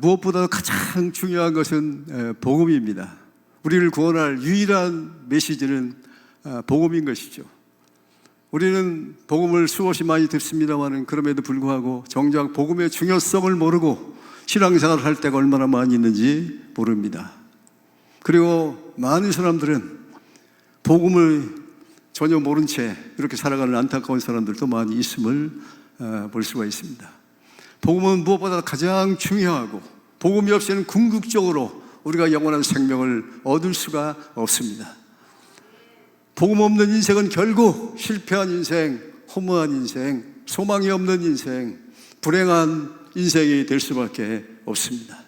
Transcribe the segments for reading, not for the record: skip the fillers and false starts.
무엇보다 가장 중요한 것은 복음입니다. 우리를 구원할 유일한 메시지는 복음인 것이죠. 우리는 복음을 수없이 많이 듣습니다만 그럼에도 불구하고 정작 복음의 중요성을 모르고 신앙생활을 할 때가 얼마나 많이 있는지 모릅니다. 그리고 많은 사람들은 복음을 전혀 모른 채 이렇게 살아가는 안타까운 사람들도 많이 있음을 볼 수가 있습니다. 복음은 무엇보다 가장 중요하고 복음이 없이는 궁극적으로 우리가 영원한 생명을 얻을 수가 없습니다. 복음 없는 인생은 결국 실패한 인생, 허무한 인생, 소망이 없는 인생, 불행한 인생이 될 수밖에 없습니다.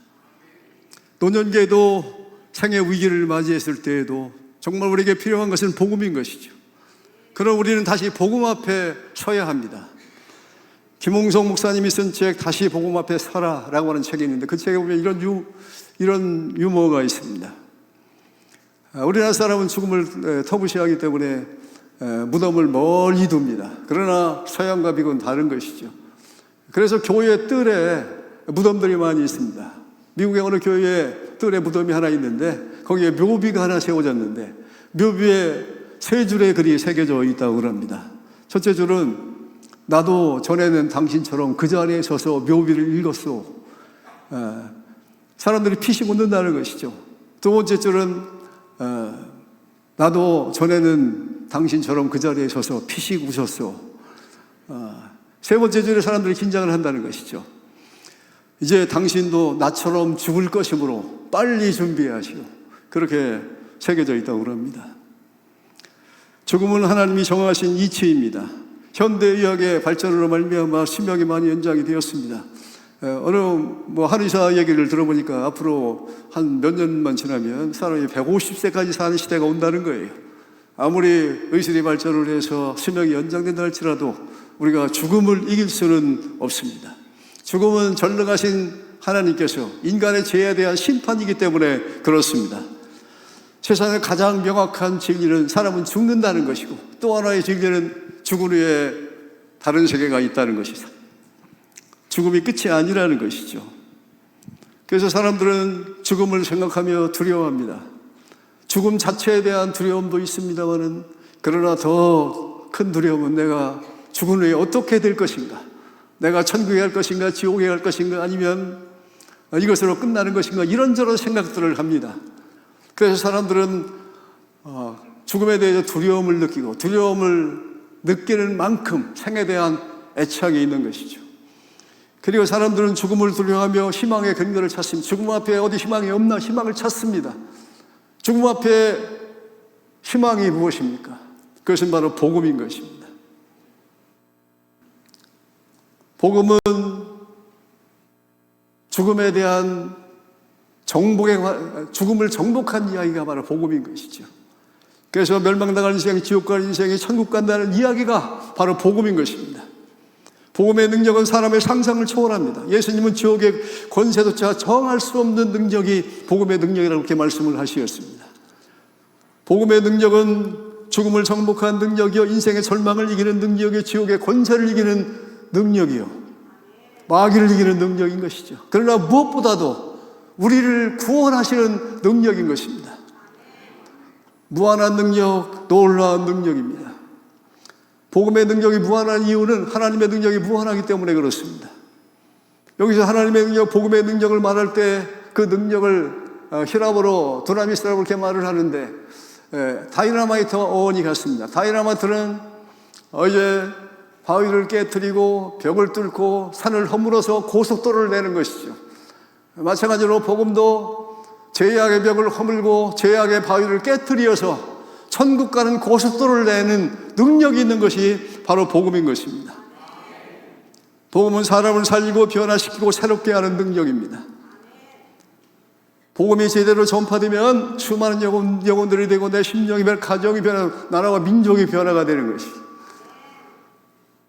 노년기에도 생의 위기를 맞이했을 때에도 정말 우리에게 필요한 것은 복음인 것이죠. 그럼 우리는 다시 복음 앞에 서야 합니다. 김홍성 목사님이 쓴 책 다시 복음 앞에 서라라고 하는 책이 있는데 그 책에 보면 이런 유머가 있습니다. 우리나라 사람은 죽음을 터부시하기 때문에 무덤을 멀리 둡니다. 그러나 서양과 미국은 다른 것이죠. 그래서 교회 뜰에 무덤들이 많이 있습니다. 미국의 어느 교회에 뜰에 무덤이 하나 있는데 거기에 묘비가 하나 세워졌는데 묘비에 세 줄의 글이 새겨져 있다고 그럽니다. 첫째 줄은 나도 전에는 당신처럼 그 자리에 서서 묘비를 읽었소. 사람들이 피식 웃는다는 것이죠. 두 번째 줄은 나도 전에는 당신처럼 그 자리에 서서 피식 웃었소. 세 번째 줄에 사람들이 긴장을 한다는 것이죠. 이제 당신도 나처럼 죽을 것이므로 빨리 준비하시오. 그렇게 새겨져 있다고 그럽니다. 죽음은 하나님이 정하신 이치입니다. 현대의학의 발전으로 말미암아 수명이 많이 연장이 되었습니다. 어느 한의사 얘기를 들어보니까 앞으로 한 몇 년만 지나면 사람이 150세까지 사는 시대가 온다는 거예요. 아무리 의술이 발전을 해서 수명이 연장된다 할지라도 우리가 죽음을 이길 수는 없습니다. 죽음은 전능하신 하나님께서 인간의 죄에 대한 심판이기 때문에 그렇습니다. 세상의 가장 명확한 진리는 사람은 죽는다는 것이고 또 하나의 진리는 죽은 후에 다른 세계가 있다는 것이죠. 죽음이 끝이 아니라는 것이죠. 그래서 사람들은 죽음을 생각하며 두려워합니다. 죽음 자체에 대한 두려움도 있습니다만 그러나 더 큰 두려움은 내가 죽은 후에 어떻게 될 것인가, 내가 천국에 갈 것인가 지옥에 갈 것인가 아니면 이것으로 끝나는 것인가 이런저런 생각들을 합니다. 그래서 사람들은 죽음에 대해서 두려움을 느끼고 두려움을 느끼는 만큼 생에 대한 애착이 있는 것이죠. 그리고 사람들은 죽음을 두려워하며 희망의 근거를 찾습니다. 죽음 앞에 어디 희망이 없나 희망을 찾습니다. 죽음 앞에 희망이 무엇입니까? 그것은 바로 복음인 것입니다. 복음은 죽음에 대한 죽음을 정복한 이야기가 바로 복음인 것이죠. 그래서 멸망당할 인생, 지옥 갈 인생이 천국 간다는 이야기가 바로 복음인 것입니다. 복음의 능력은 사람의 상상을 초월합니다. 예수님은 지옥의 권세조차 정할 수 없는 능력이 복음의 능력이라고 그렇게 말씀을 하셨습니다. 복음의 능력은 죽음을 정복한 능력이요, 인생의 절망을 이기는 능력이요, 지옥의 권세를 이기는 능력이요, 마귀를 이기는 능력인 것이죠. 그러나 무엇보다도 우리를 구원하시는 능력인 것입니다. 무한한 능력, 놀라운 능력입니다. 복음의 능력이 무한한 이유는 하나님의 능력이 무한하기 때문에 그렇습니다. 여기서 하나님의 능력, 복음의 능력을 말할 때 그 능력을 히라보로 두나미스라고 이렇게 말을 하는데 다이너마이트 어원이 같습니다. 다이너마이트는 이제 바위를 깨뜨리고 벽을 뚫고 산을 허물어서 고속도로를 내는 것이죠. 마찬가지로 복음도 죄악의 벽을 허물고 죄악의 바위를 깨뜨려서 천국 가는 고속도로를 내는 능력이 있는 것이 바로 복음인 것입니다. 복음은 사람을 살리고 변화시키고 새롭게 하는 능력입니다. 복음이 제대로 전파되면 수많은 영혼들이 되고 내 심령이 변화, 가정이 변화, 나라와 민족이 변화가 되는 것입니다.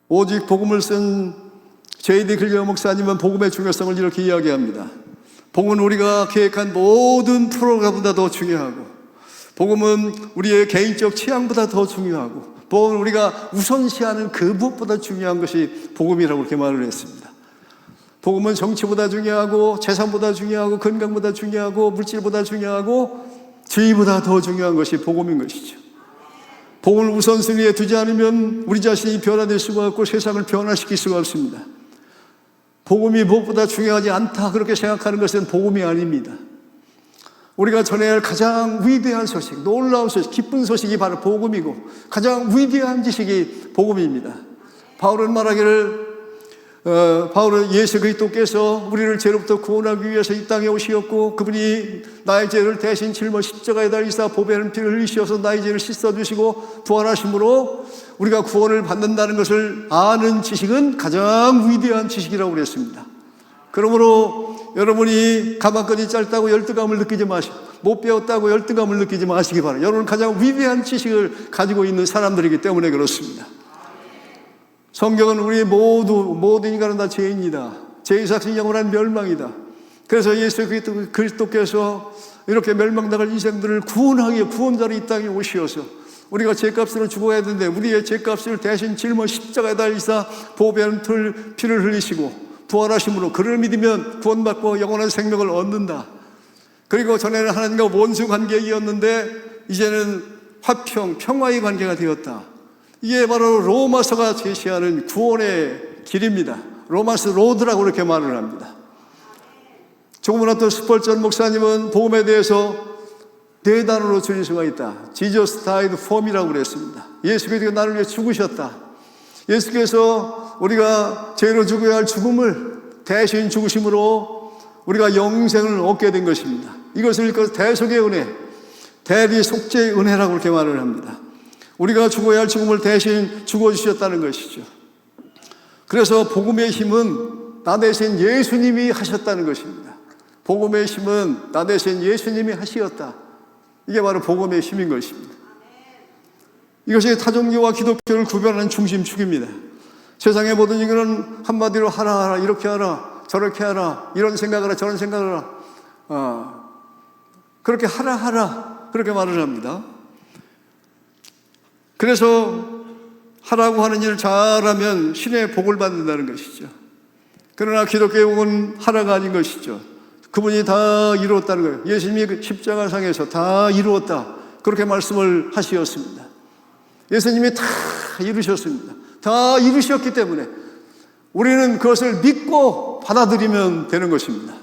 오직 복음을 쓴 J.D. 클리어 목사님은 복음의 중요성을 이렇게 이야기합니다. 복음은 우리가 계획한 모든 프로그램보다 더 중요하고, 복음은 우리의 개인적 취향보다 더 중요하고, 복음은 우리가 우선시하는 그 무엇보다 중요한 것이 복음이라고 그렇게 말을 했습니다. 복음은 정치보다 중요하고 재산보다 중요하고 건강보다 중요하고 물질보다 중요하고 지위보다 더 중요한 것이 복음인 것이죠. 복음을 우선순위에 두지 않으면 우리 자신이 변화될 수가 없고 세상을 변화시킬 수가 없습니다. 복음이 무엇보다 중요하지 않다 그렇게 생각하는 것은 복음이 아닙니다. 우리가 전해야 할 가장 위대한 소식, 놀라운 소식, 기쁜 소식이 바로 복음이고 가장 위대한 지식이 복음입니다. 바울은 말하기를 바울은 예수 그리스도께서 우리를 죄로부터 구원하기 위해서 이 땅에 오시었고 그분이 나의 죄를 대신 짊어 십자가에 달리사 보배는 피를 흘리셔서 나의 죄를 씻어주시고 부활하심으로 우리가 구원을 받는다는 것을 아는 지식은 가장 위대한 지식이라고 그랬습니다. 그러므로 여러분이 가마끈이 짧다고 열등감을 느끼지 마시고 못 배웠다고 열등감을 느끼지 마시기 바랍니다. 여러분은 가장 위대한 지식을 가지고 있는 사람들이기 때문에 그렇습니다. 성경은 우리 모든 인간은 다 죄인이다. 죄의삭신 영원한 멸망이다. 그래서 예수 그리스도께서 이렇게 멸망당할 인생들을 구원하기 위해 구원자로 이 땅에 오시어서 우리가 죄값으로 죽어야 되는데 우리의 죄값을 대신 짊어 십자가에 달리사 보배는 피를 흘리시고 부활하심으로 그를 믿으면 구원받고 영원한 생명을 얻는다. 그리고 전에는 하나님과 원수 관계이었는데 이제는 화평, 평화의 관계가 되었다. 이게 바로 로마서가 제시하는 구원의 길입니다. 로마서 로드라고 그렇게 말을 합니다. 조금은 어떤 스펄전 목사님은 복음에 대해서 네 단어로 줄일 수가 있다. Jesus died for me라고 그랬습니다. 예수께서 나를 위해 죽으셨다. 예수께서 우리가 죄로 죽어야 할 죽음을 대신 죽으심으로 우리가 영생을 얻게 된 것입니다. 이것을 일컬어 대속의 은혜, 대리 속죄의 은혜라고 그렇게 말을 합니다. 우리가 죽어야 할 죽음을 대신 죽어주셨다는 것이죠. 그래서 복음의 힘은 나 대신 예수님이 하셨다는 것입니다. 복음의 힘은 나 대신 예수님이 하시었다. 이게 바로 복음의 힘인 것입니다. 이것이 타종교와 기독교를 구별하는 중심축입니다. 세상의 모든 인간은 한마디로 하라, 이렇게 하라, 저렇게 하라, 이런 생각을 하라, 저런 생각을 하라, 그렇게 하라, 그렇게 말을 합니다. 그래서 하라고 하는 일을 잘하면 신의 복을 받는다는 것이죠. 그러나 기독교의 복은 하라가 아닌 것이죠. 그분이 다 이루었다는 거예요. 예수님이 십자가상에서 다 이루었다 그렇게 말씀을 하시었습니다. 예수님이 다 이루셨습니다. 다 이루셨기 때문에 우리는 그것을 믿고 받아들이면 되는 것입니다.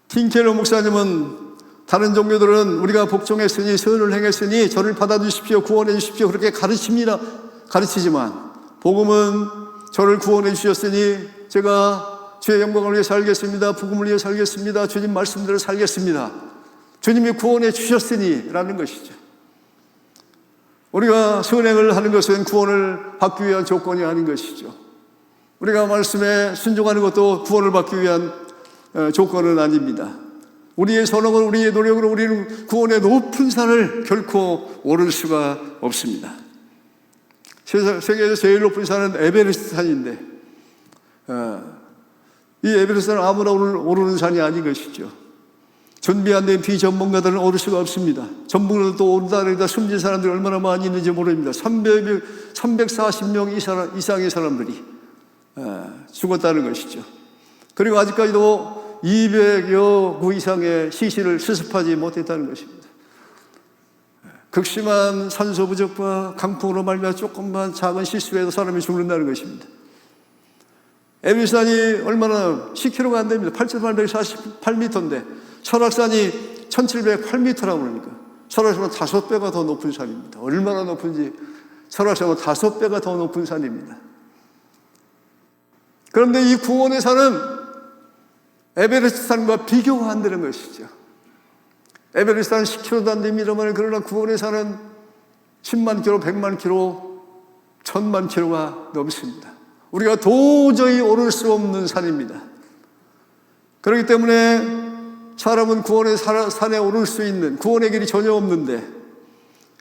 틴켈러 목사님은 다른 종교들은 우리가 복종했으니 선을 행했으니 저를 받아주십시오, 구원해 주십시오 그렇게 가르치지만 복음은 저를 구원해 주셨으니 제가 주의 영광을 위해 살겠습니다, 복음을 위해 살겠습니다, 주님 말씀대로 살겠습니다, 주님이 구원해 주셨으니 라는 것이죠. 우리가 선행을 하는 것은 구원을 받기 위한 조건이 아닌 것이죠. 우리가 말씀에 순종하는 것도 구원을 받기 위한 조건은 아닙니다. 우리의 선행을 우리의 노력으로 우리는 구원의 높은 산을 결코 오를 수가 없습니다. 세계에서 제일 높은 산은 에베레스트 산인데 이 에베레스트 산은 아무나 오르는 산이 아닌 것이죠. 준비 안 된 비전문가들은 오를 수가 없습니다. 전문가들도 오르다 숨진 사람들이 얼마나 많이 있는지 모릅니다. 340명 이상의 사람들이 죽었다는 것이죠. 그리고 아직까지도 200여 구 이상의 시신을 수습하지 못했다는 것입니다. 극심한 산소 부족과 강풍으로 말미암아 조금만 작은 실수에도 사람이 죽는다는 것입니다. 에베레스트산이 얼마나 10km가 안 됩니다. 8,848m인데 설악산이 1,708m라고 그러니까 설악산은 5배가 더 높은 산입니다. 얼마나 높은지 설악산은 5배가 더 높은 산입니다. 그런데 이 구원의 산은 에베레스트 산과 비교가 안 되는 것이죠. 에베레스트 산은 10km도 안 됩니다만 그러나 구원의 산은 10만 킬로, 100만 킬로, 1000만 킬로가 넘습니다. 우리가 도저히 오를 수 없는 산입니다. 그렇기 때문에 사람은 구원의 산에 오를 수 있는 구원의 길이 전혀 없는데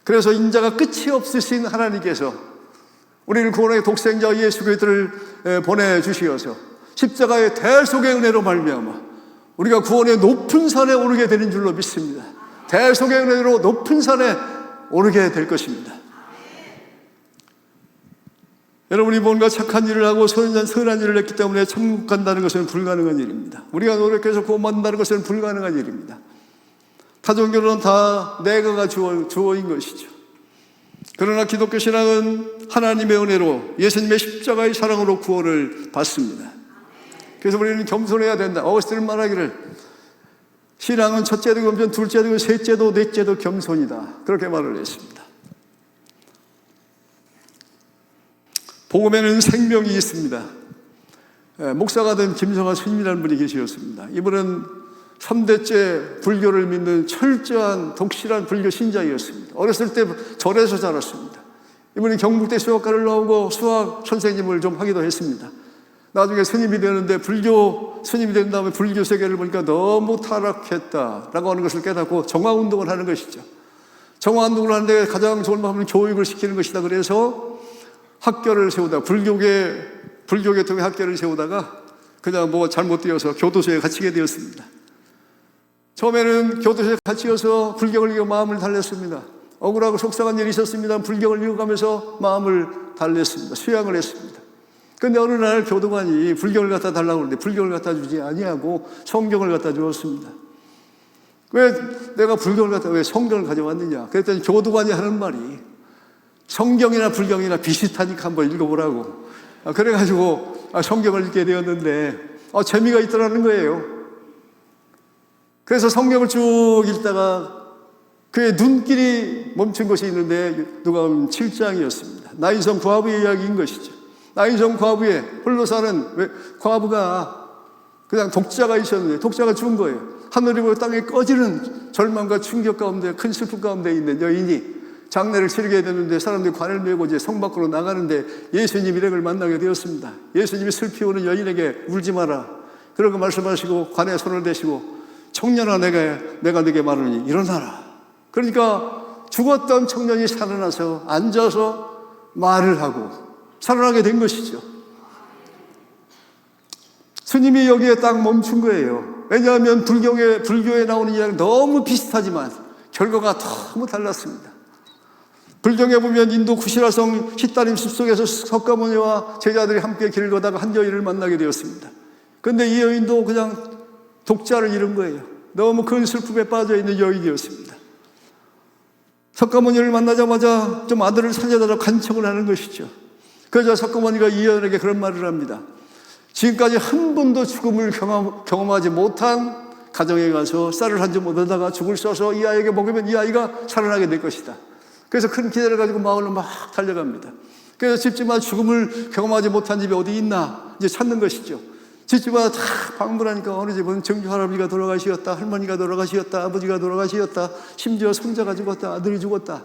그래서 인자가 끝이 없으신 하나님께서 우리를 구원의 독생자 예수 그리스도를 보내주시어서 십자가의 대속의 은혜로 말미암아 우리가 구원의 높은 산에 오르게 되는 줄로 믿습니다. 대속의 은혜로 높은 산에 오르게 될 것입니다. 여러분이 뭔가 착한 일을 하고 선한 일을 했기 때문에 천국 간다는 것은 불가능한 일입니다. 우리가 노력해서 구원받는다는 것은 불가능한 일입니다. 타종교는 다 내가가 주어인 것이죠. 그러나 기독교 신앙은 하나님의 은혜로 예수님의 십자가의 사랑으로 구원을 받습니다. 그래서 우리는 겸손해야 된다. 어거스틴은 말하기를 신앙은 첫째도 겸손, 둘째도 셋째도 넷째도 겸손이다. 그렇게 말을 했습니다. 복음에는 생명이 있습니다. 목사가 된 김성하 스님이라는 분이 계셨습니다. 이분은 3대째 불교를 믿는 철저한 독실한 불교 신자였습니다. 어렸을 때 절에서 자랐습니다. 이분이 경북대 수학과를 나오고 수학 선생님을 좀 하기도 했습니다. 나중에 스님이 되는데 불교 스님이 된 다음에 불교 세계를 보니까 너무 타락했다라고 하는 것을 깨닫고 정화운동을 하는 것이죠. 정화운동을 하는데 가장 좋은 방법은 교육을 시키는 것이다. 그래서 학교를 세우다가 불교계통의 학교를 세우다가 그냥 뭐 잘못되어서 교도소에 갇히게 되었습니다. 처음에는 교도소에 갇혀서 불경을 이겨 마음을 달랬습니다. 억울하고 속상한 일이 있었습니다. 불경을 이어가면서 마음을 달랬습니다. 수양을 했습니다. 그런데 어느 날 교도관이 불경을 갖다 달라고 하는데 불경을 갖다 주지 아니하고 성경을 갖다 주었습니다. 왜 내가 불경을 갖다 왜 성경을 가져왔느냐? 그랬더니 교도관이 하는 말이 성경이나 불경이나 비슷하니까 한번 읽어보라고. 그래가지고 성경을 읽게 되었는데 재미가 있더라는 거예요. 그래서 성경을 쭉 읽다가 그의 눈길이 멈춘 것이 있는데 누가복음 7장이었습니다. 나인성 과부의 이야기인 것이죠. 나인성 과부의 홀로 사는 과부가 그냥 독자가 있었는데 독자가 죽은 거예요. 하늘이 보고 땅에 꺼지는 절망과 충격 가운데 큰 슬픔 가운데 있는 여인이 장례를 치르게 되는데 사람들이 관을 메고 이제 성 밖으로 나가는데 예수님 일행을 만나게 되었습니다. 예수님이 슬피 오는 여인에게 울지 마라. 그러고 말씀하시고 관에 손을 대시고 청년아 내가 네게 말하니 일어나라. 그러니까 죽었던 청년이 살아나서 앉아서 말을 하고 살아나게 된 것이죠. 스님이 여기에 딱 멈춘 거예요. 왜냐하면 불교에 나오는 이야기는 너무 비슷하지만 결과가 너무 달랐습니다. 불경에 보면 인도 쿠시라성 히타림 숲속에서 석가모니와 제자들이 함께 길을 걷다가 한 여인을 만나게 되었습니다. 그런데 이 여인도 그냥 독자를 잃은 거예요. 너무 큰 슬픔에 빠져있는 여인이었습니다. 석가모니를 만나자마자 좀 아들을 살려달라고 간청을 하는 것이죠. 그러자 석가모니가 이 여인에게 그런 말을 합니다. 지금까지 한 번도 죽음을 경험하지 못한 가정에 가서 쌀을 한 점 얻어다가 죽을 써서 이 아이에게 먹으면 이 아이가 살아나게 될 것이다. 그래서 큰 기대를 가지고 마을로 막 달려갑니다. 그래서 집집마다 죽음을 경험하지 못한 집이 어디 있나 이제 찾는 것이죠. 집집마다 다 방문하니까 어느 집은 정주 할아버지가 돌아가시었다, 할머니가 돌아가시었다, 아버지가 돌아가시었다, 심지어 손자가 죽었다, 아들이 죽었다.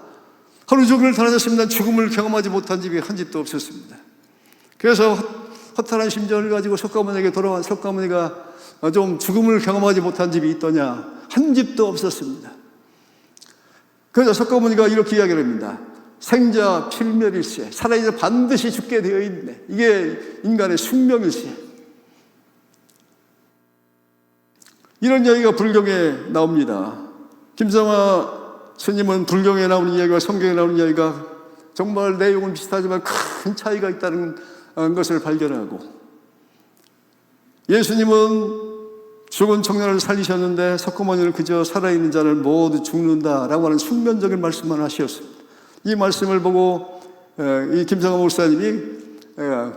하루 종일 달아졌습니다. 죽음을 경험하지 못한 집이 한 집도 없었습니다. 그래서 허탈한 심정을 가지고 석가모니에게 돌아온 석가모니가 좀 죽음을 경험하지 못한 집이 있더냐? 한 집도 없었습니다. 그래서 석가모니가 이렇게 이야기를 합니다. 생자 필멸일세. 살아있는 반드시 죽게 되어 있네. 이게 인간의 숙명일세. 이런 이야기가 불경에 나옵니다. 김성하 스님은 불경에 나오는 이야기와 성경에 나오는 이야기가 정말 내용은 비슷하지만 큰 차이가 있다는 것을 발견하고, 예수님은 죽은 청년을 살리셨는데 석가모니는 그저 살아있는 자를 모두 죽는다라고 하는 숙면적인 말씀만 하셨습니다. 이 말씀을 보고 이 김성하 목사님이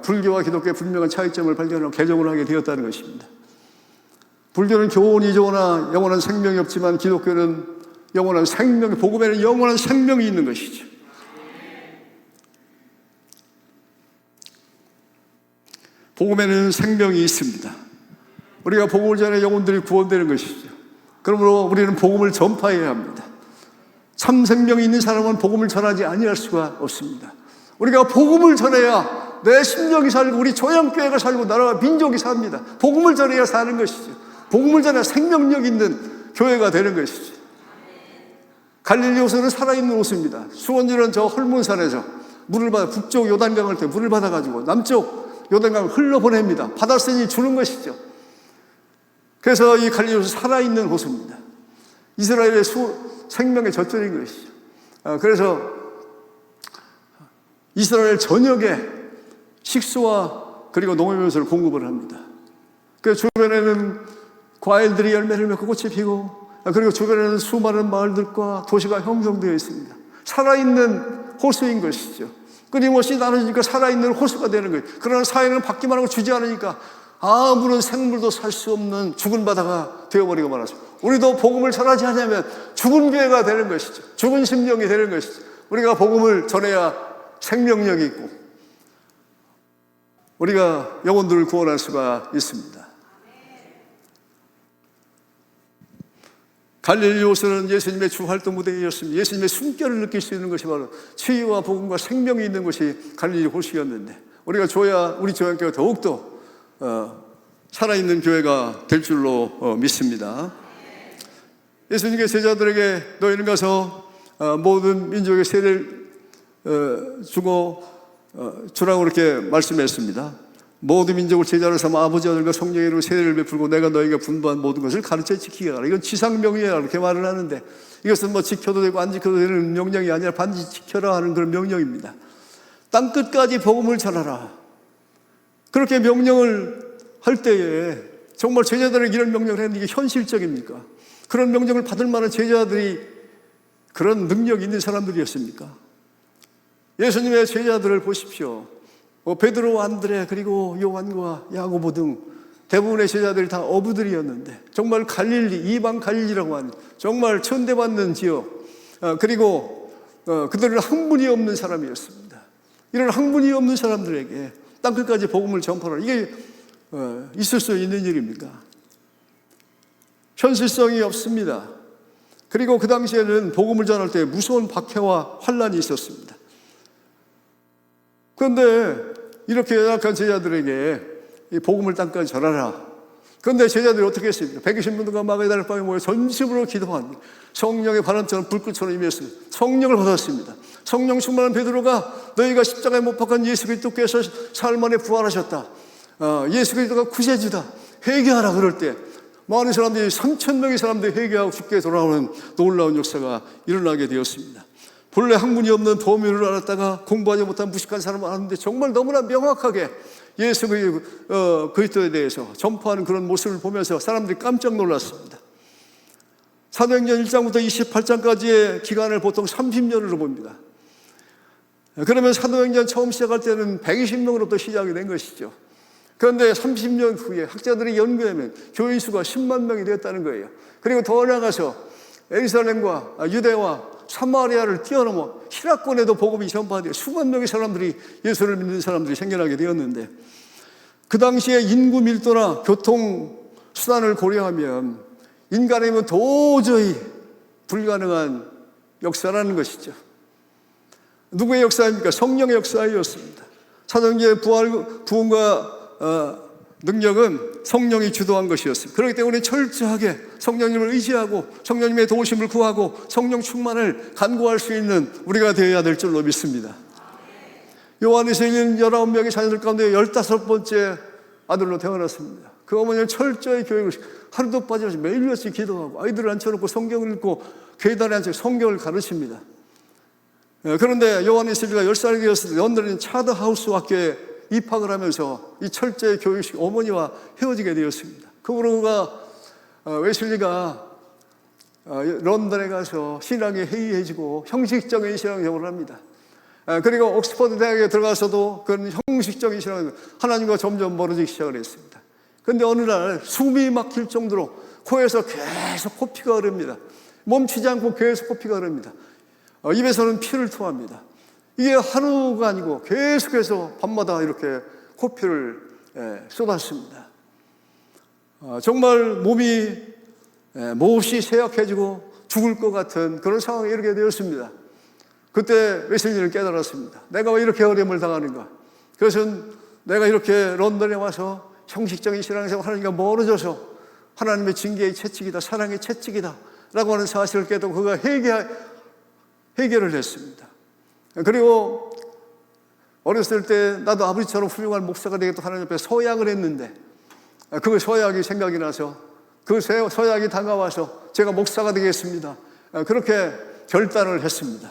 불교와 기독교의 분명한 차이점을 발견하고 개종을 하게 되었다는 것입니다. 불교는 교훈이 좋으나 영원한 생명이 없지만 기독교는 영원한 생명이, 복음에는 영원한 생명이 있는 것이죠. 복음에는 생명이 있습니다. 우리가 복음을 전해 영혼들이 구원되는 것이죠. 그러므로 우리는 복음을 전파해야 합니다. 참 생명이 있는 사람은 복음을 전하지 아니할 수가 없습니다. 우리가 복음을 전해야 내 심령이 살고 우리 조양교회가 살고 나라와 민족이 삽니다. 복음을 전해야 사는 것이죠. 복음을 전해야 생명력 있는 교회가 되는 것이죠. 갈릴리 호수는 살아있는 호수입니다. 수원주는 저 헐몬산에서 물을 받아, 북쪽 요단강을 때 물을 받아가지고 남쪽 요단강을 흘러보냅니다. 받았으니 주는 것이죠. 그래서 이 갈릴리 호수 살아있는 호수입니다. 이스라엘의 생명의 젖줄인 것이죠. 그래서 이스라엘 전역에 식수와 그리고 농업용수를 공급을 합니다. 그 주변에는 과일들이 열매를 맺고 꽃이 피고, 그리고 주변에는 수많은 마을들과 도시가 형성되어 있습니다. 살아있는 호수인 것이죠. 끊임없이 나눠지니까 살아있는 호수가 되는 거예요. 그러나 사회는 받기만 하고 주지 않으니까 아무런 생물도 살 수 없는 죽은 바다가 되어버리고 말았습니다. 우리도 복음을 전하지 않으면 죽은 교회가 되는 것이죠. 죽은 심령이 되는 것이죠. 우리가 복음을 전해야 생명력이 있고 우리가 영혼들을 구원할 수가 있습니다. 갈릴리 호수는 예수님의 주활동 무대였습니다. 예수님의 숨결을 느낄 수 있는 것이 바로 치유와 복음과 생명이 있는 것이 갈릴리 호수였는데, 우리가 줘야 우리 교회가 더욱더 살아있는 교회가 될 줄로 믿습니다. 예수님께 제자들에게 너희는 가서 모든 민족의 세례를 주라고 그렇게 말씀했습니다. 모든 민족을 제자로 삼아 아버지 아들과 성령의 이름으로 세례를 베풀고 내가 너희가 분부한 모든 것을 가르쳐 지키게 하라. 이건 지상명령이라 이렇게 말을 하는데, 이것은 뭐 지켜도 되고 안 지켜도 되는 명령이 아니라 반드시 지켜라 하는 그런 명령입니다. 땅끝까지 복음을 전하라. 그렇게 명령을 할 때에 정말 제자들에게 이런 명령을 했는데 이게 현실적입니까? 그런 명령을 받을 만한 제자들이 그런 능력이 있는 사람들이었습니까? 예수님의 제자들을 보십시오. 베드로, 안드레, 그리고 요한과 야고보 등 대부분의 제자들이 다 어부들이었는데, 정말 갈릴리, 이방 갈릴리라고 하는 정말 천대받는 지역, 그리고 그들은 학문이 없는 사람이었습니다. 이런 학문이 없는 사람들에게 땅끝까지 복음을 전파하라. 이게 있을 수 있는 일입니까? 현실성이 없습니다. 그리고 그 당시에는 복음을 전할 때 무서운 박해와 환란이 있었습니다. 그런데 이렇게 연약한 제자들에게 이 복음을 땅까지 전하라. 그런데 제자들이 어떻게 했습니까? 120명과 마가다라 방에 모여 전심으로 기도합니다. 성령의 바람처럼 불꽃처럼 임했습니다. 성령을 받았습니다. 성령 충만한 베드로가 너희가 십자가에 못 박은 예수 그리스도께서 사흘 만에 부활하셨다. 예수 그리스도가 구세주다. 회개하라. 그럴 때 많은 사람들이 3,000명의 사람들이 회개하고 죽게 돌아오는 놀라운 역사가 일어나게 되었습니다. 본래 학문이 없는 도미를 알았다가 공부하지 못한 무식한 사람을 알았는데 정말 너무나 명확하게 예수 그리스도에 대해서 전파하는 그런 모습을 보면서 사람들이 깜짝 놀랐습니다. 사도행전 1장부터 28장까지의 기간을 보통 30년으로 봅니다. 그러면 사도행전 처음 시작할 때는 120명으로부터 시작이 된 것이죠. 그런데 30년 후에 학자들이 연구하면 교인 수가 10만 명이 되었다는 거예요. 그리고 더 나아가서 예루살렘과 유대와 사마리아를 뛰어넘어 히라권에도 복음이 전파되어 수만 명의 사람들이 예수를 믿는 사람들이 생겨나게 되었는데, 그 당시에 인구 밀도나 교통 수단을 고려하면 인간의 힘은 도저히 불가능한 역사라는 것이죠. 누구의 역사입니까? 성령의 역사였습니다. 사도행전의 부흥과 능력은 성령이 주도한 것이었습니다. 그렇기 때문에 철저하게 성령님을 의지하고 성령님의 도우심을 구하고 성령 충만을 간구할 수 있는 우리가 되어야 될 줄로 믿습니다. 요한에서 19명의 자녀들 가운데 15번째 아들로 태어났습니다. 그 어머니는 철저히 교육을 하루도 빠짐없이 매일같이 기도하고 아이들을 앉혀놓고 성경을 읽고 계단에 앉혀 성경을 가르칩니다. 그런데 요한에서가 10살이 되었을 때 런던의 차더하우스 학교에 입학을 하면서 이 철저히 교육식 어머니와 헤어지게 되었습니다. 그 후로가 웨슬리가 런던에 가서 신앙에 해이해지고 형식적인 신앙생활을 합니다. 그리고 옥스퍼드 대학에 들어가서도 그런 형식적인 신앙을 하나님과 점점 멀어지기 시작을 했습니다. 그런데 어느 날 숨이 막힐 정도로 코에서 계속 코피가 흐릅니다. 멈추지 않고 계속 코피가 흐릅니다. 입에서는 피를 토합니다. 이게 하루가 아니고 계속해서 밤마다 이렇게 코피를 쏟았습니다. 정말 몸이 몹시 쇠약해지고 죽을 것 같은 그런 상황에 이르게 되었습니다. 그때 웨슬리는 깨달았습니다. 내가 왜 이렇게 어려움을 당하는가? 그것은 내가 이렇게 런던에 와서 형식적인 신앙생활 하나님과 멀어져서 하나님의 징계의 채찍이다, 사랑의 채찍이다 라고 하는 사실을 깨닫고 그가 해결을 했습니다. 그리고 어렸을 때 나도 아버지처럼 훌륭한 목사가 되겠다 하나님 앞에 서약을 했는데, 그 서약이 생각이 나서 그 서약이 다가와서 제가 목사가 되겠습니다, 그렇게 결단을 했습니다.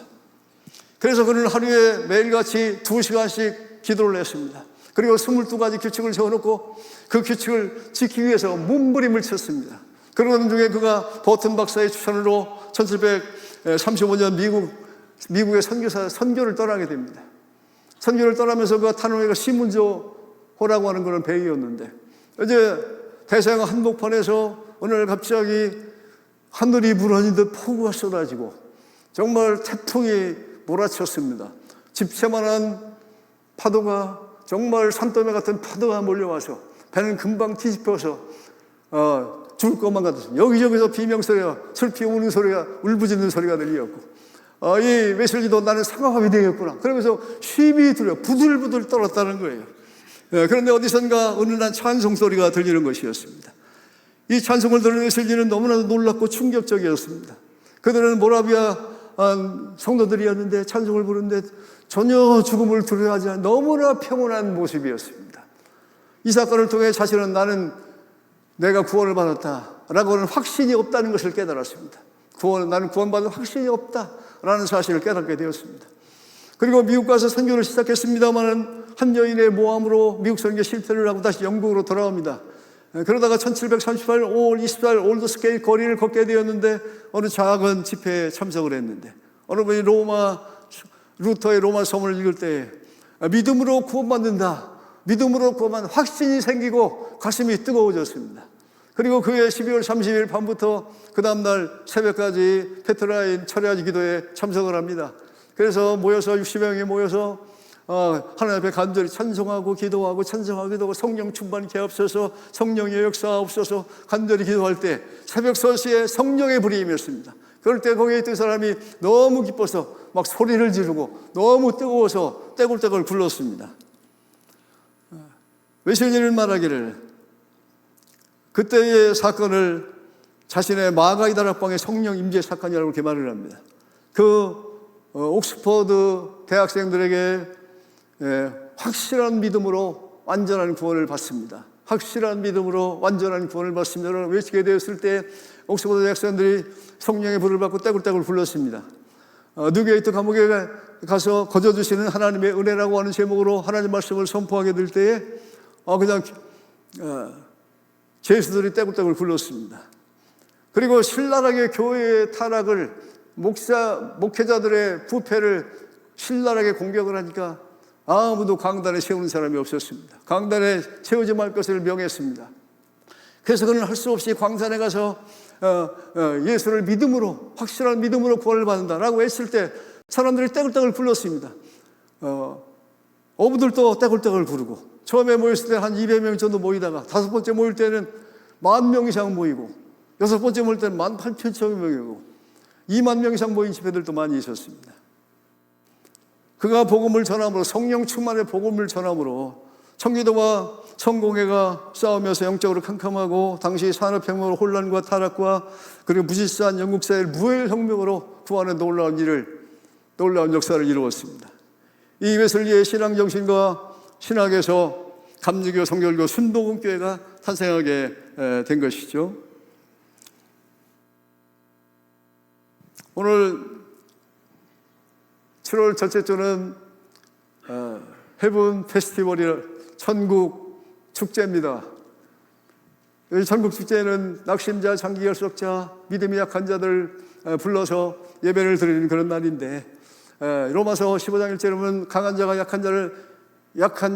그래서 그는 하루에 매일같이 2시간씩 기도를 했습니다. 그리고 22가지 규칙을 세워놓고 그 규칙을 지키기 위해서 몸부림을 쳤습니다. 그러는 중에 그가 버튼 박사의 추천으로 1735년 미국의 선교를 떠나게 됩니다. 선교를 떠나면서 그가 타는 회가 시문조호라고 하는 그런 배이었는데, 이제 대서양 한복판에서 어느 날 갑자기 하늘이 무너지듯 폭우가 쏟아지고 정말 태풍이 몰아쳤습니다. 집채만한 파도가, 정말 산더미 같은 파도가 몰려와서 배는 금방 뒤집혀서 죽을 것만 같았습니다. 여기저기서 비명소리가, 슬피 우는 소리가, 울부짖는 소리가 들리었고, 이 웨슬리도 나는 상업이 되겠구나, 그러면서 힘이 들려 부들부들 떨었다는 거예요. 그런데 어디선가 은은한 찬송 소리가 들리는 것이었습니다. 이 찬송을 들은 웨슬리는 너무나도 놀랍고 충격적이었습니다. 그들은 모라비아 성도들이었는데 찬송을 부르는데 전혀 죽음을 두려워하지 않은 너무나 평온한 모습이었습니다. 이 사건을 통해 자신은 나는 내가 구원을 받았다라고는 확신이 없다는 것을 깨달았습니다. 나는 구원받은 확신이 없다라는 사실을 깨닫게 되었습니다. 그리고 미국 가서 선교를 시작했습니다만 한 여인의 모함으로 미국 선교 실패를 하고 다시 영국으로 돌아옵니다. 그러다가 1738 5월 24일 올드스게이트 거리를 걷게 되었는데 어느 작은 집회에 참석을 했는데 어느 분이 루터의 로마 서문을 읽을 때 믿음으로 구원받는다, 믿음으로 구원받는 확신이 생기고 가슴이 뜨거워졌습니다. 그리고 그해 12월 30일 밤부터 그 다음날 새벽까지 페트라인 철야지 기도에 참석을 합니다. 그래서 모여서 60여 명이 모여서 하나님 앞에 간절히 찬송하고 기도하고 성령 충만히 개업소서, 성령의 역사하옵소서 간절히 기도할 때 새벽 3시에 성령의 불이 임했습니다. 그럴 때 거기에 있던 사람이 너무 기뻐서 막 소리를 지르고 너무 뜨거워서 떼굴떼굴 굴렀습니다. 웨슬리는 말하기를 그때의 사건을 자신의 마가이 다락방의 성령 임재 사건이라고 이렇게 말을 합니다. 옥스퍼드 대학생들에게 확실한 믿음으로 완전한 구원을 받습니다. 확실한 믿음으로 완전한 구원을 받습니다라고 외치게 되었을 때 옥스퍼드 대학생들이 성령의 불을 받고 떼굴떼굴 굴렀습니다. 뉴게이트 감옥에 가서 거저주시는 하나님의 은혜라고 하는 제목으로 하나님 말씀을 선포하게 될 때에 그냥 죄수들이 떼굴떼굴 굴렀습니다. 그리고 신랄하게 교회의 타락을, 목회자들의 부패를 신랄하게 공격을 하니까 아무도 강단에 세우는 사람이 없었습니다. 강단에 세우지 말 것을 명했습니다. 그래서 그는 할 수 없이 광산에 가서 예수를 믿음으로, 확실한 믿음으로 구원을 받는다라고 했을 때 사람들이 떼굴떼굴 굴렀습니다. 어부들도 떼굴떼굴 구르고, 처음에 모였을 때 한 200명 정도 모이다가 5번째 모일 때는 10,000명 이상 모이고, 6번째 모일 때는 18,000명이고 20,000명 이상 모인 집회들도 많이 있었습니다. 그가 복음을 전함으로, 성령 충만의 복음을 전함으로 청기도와 성공회가 싸우면서 영적으로 캄캄하고 당시 산업혁명으로 혼란과 타락과 그리고 무질서한 영국 사회를 무혈혁명으로 구하는 놀라운 역사를 이루었습니다. 이 웨슬리의 신앙정신과 신학에서 감리교, 성결교, 순복음교회가 탄생하게 된 것이죠. 오늘 7월 첫째 주는 헤븐 페스티벌이 천국 축제입니다. 이 천국 축제는 낙심자, 장기결석자, 믿음이 약한 자들 불러서 예배를 드리는 그런 날인데, 로마서 15장 1절에 보면 강한 자가 약한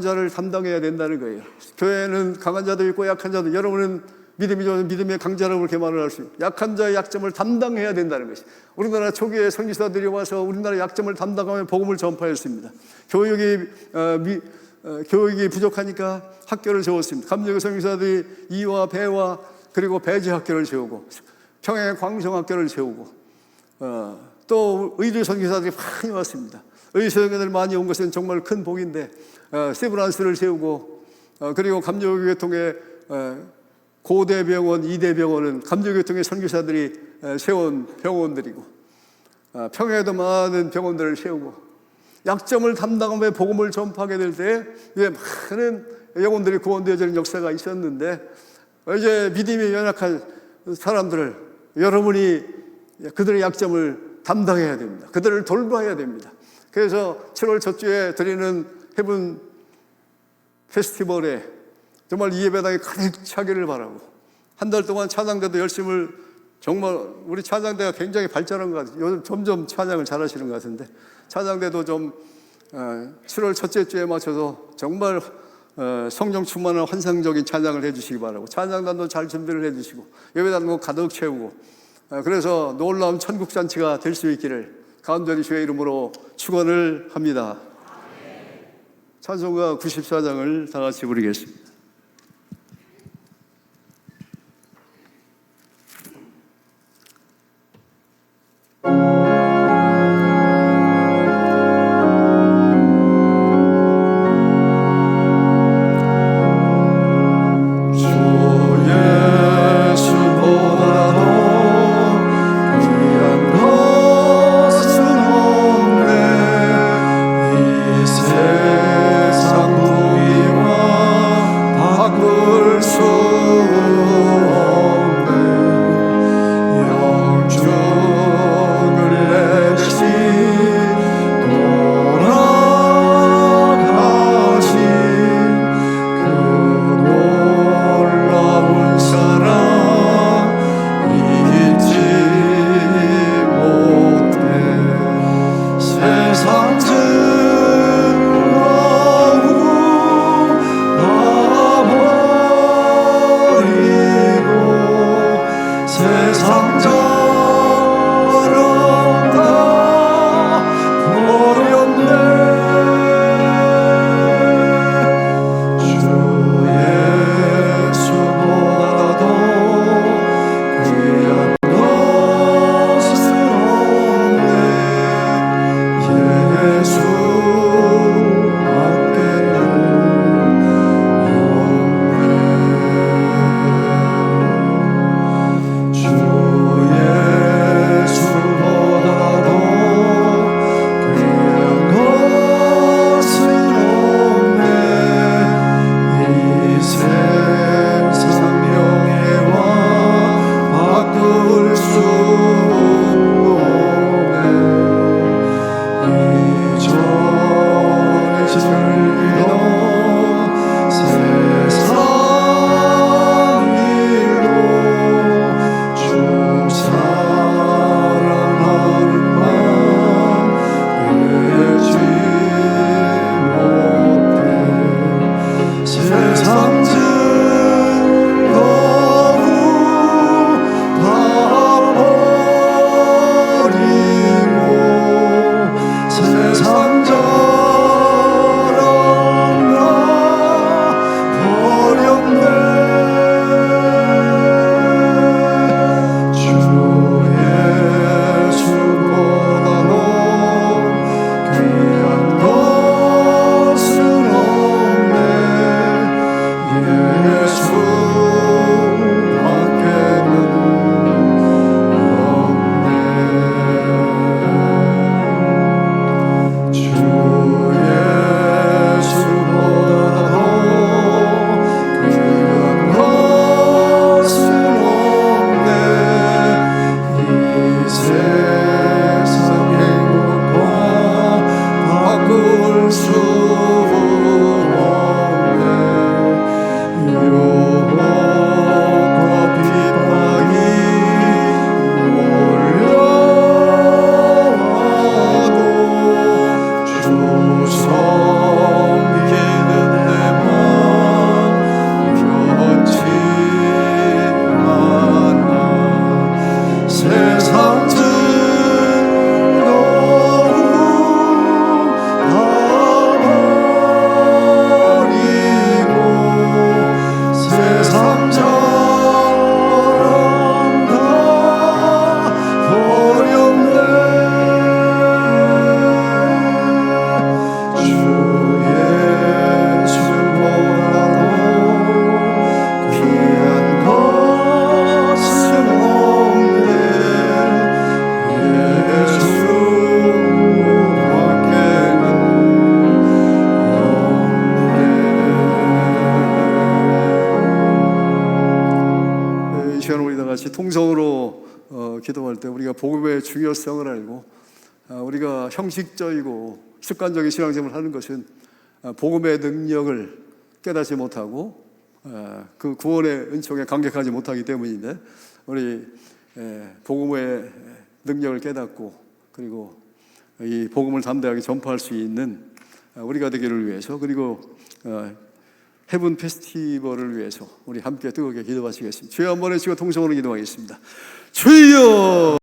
자를 담당해야 된다는 거예요. 교회는 강한 자도 있고 약한 자도, 여러분은 믿음이 좋은 믿음의 강자라고 그렇게 말을 할 수 있어요. 약한 자의 약점을 담당해야 된다는 것이. 우리나라 초기에 선지자들이 와서 우리나라 약점을 담당하며 복음을 전파했습니다. 교육이 부족하니까 학교를 세웠습니다. 감리교 선지자들이 이와 배와 그리고 배제 학교를 세우고, 평양 광성학교를 세우고, 또 의류 선지자들이 많이 왔습니다. 의류 선지자들 많이 온 것은 정말 큰 복인데, 세브란스를 세우고, 그리고 감리교회 통해 고대병원, 이대병원은 감리교통의 선교사들이 세운 병원들이고, 평양에도 많은 병원들을 세우고, 약점을 담당하며 복음을 전파하게 될 때 많은 영혼들이 구원되어지는 역사가 있었는데, 이제 믿음이 연약한 사람들을 여러분이 그들의 약점을 담당해야 됩니다. 그들을 돌봐야 됩니다. 그래서 7월 첫 주에 드리는 헤븐 페스티벌에 정말 이 예배당이 가득 차기를 바라고, 한 달 동안 찬양대도 열심을, 정말 우리 찬양대가 굉장히 발전한 것 같아요. 요즘 점점 찬양을 잘하시는 것 같은데, 찬양대도 좀 7월 첫째 주에 맞춰서 정말 성령 충만한 환상적인 찬양을 해주시기 바라고, 찬양단도 잘 준비를 해주시고, 예배당도 가득 채우고, 그래서 놀라운 천국잔치가 될 수 있기를 간절히 주의 이름으로 축원을 합니다. 찬송가 94장을 다 같이 부르겠습니다. 통성으로 기도할 때 우리가 복음의 중요성을 알고, 우리가 형식적이고 습관적인 신앙생활을 하는 것은 복음의 능력을 깨닫지 못하고 그 구원의 은총에 감격하지 못하기 때문인데, 우리 복음의 능력을 깨닫고 그리고 이 복음을 담대하게 전파할 수 있는 우리가 되기를 위해서, 그리고 헤븐 페스티벌을 위해서 우리 함께 뜨겁게 기도하시겠습니다. 주여 한번 해주시고 통성으로 기도하겠습니다. 주여!